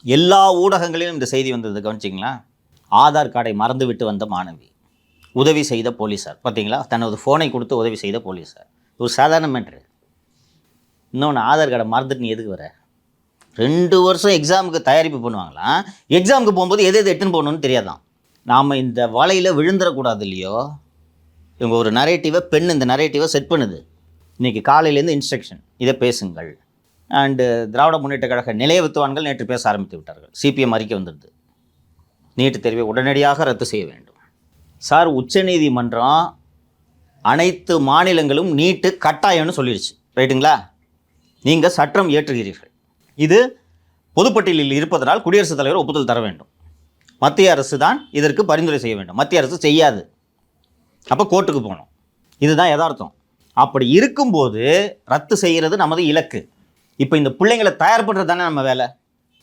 எல்லா ஊடகங்களிலும் இந்த செய்தி வந்தது கவனிச்சிங்களா? ஆதார் கார்டை மறந்துவிட்டு வந்த மாணவி, உதவி செய்த போலீஸார். பார்த்தீங்களா? தனது ஃபோனை கொடுத்து உதவி செய்த போலீஸார். ஒரு சாதாரண மேட்ரு. இன்னொன்று, ஆதார் கார்டை மறந்துட்டு நீ எதுக்கு வர? 2 வருஷம் எக்ஸாமுக்கு தயாரிப்பு பண்ணுவாங்களாம். எக்ஸாமுக்கு போகும்போது எது எடுத்துன்னு போகணுன்னு தெரியாதான். நாம் இந்த வலையில் விழுந்துடக்கூடாது இல்லையோ. இவங்க ஒரு நரேட்டிவை, இந்த நரேட்டிவை செட் பண்ணுது. இன்றைக்கி காலையிலேருந்து இன்ஸ்ட்ரக்ஷன், இதை பேசுங்கள். அண்டு திராவிட முன்னேற்ற கழக நிலைய வித்துவான்கள் நேற்று பேச ஆரம்பித்து விட்டார்கள். சிபிஎம் அறிக்கை வந்துடுது, நீட்டு தேர்வை உடனடியாக ரத்து செய்ய வேண்டும். சார், உச்சநீதிமன்றம் அனைத்து மாநிலங்களும் நீட்டு கட்டாயம்னு சொல்லிடுச்சு, ரைட்டுங்களா? நீங்கள் சட்டம் இயற்றுகிறீர்கள். இது பொதுப்பட்டியலில் இருப்பதனால் குடியரசுத் தலைவர் ஒப்புதல் தர வேண்டும். மத்திய அரசு தான் இதற்கு பரிந்துரை செய்ய வேண்டும். மத்திய அரசு செய்யாது, அப்போ கோர்ட்டுக்கு போகணும். இதுதான் யதார்த்தம். அப்படி இருக்கும்போது ரத்து செய்கிறது நமது இலக்கு. இப்போ இந்த பிள்ளைங்களை தயார் பண்ணுறது தானே நம்ம வேலை.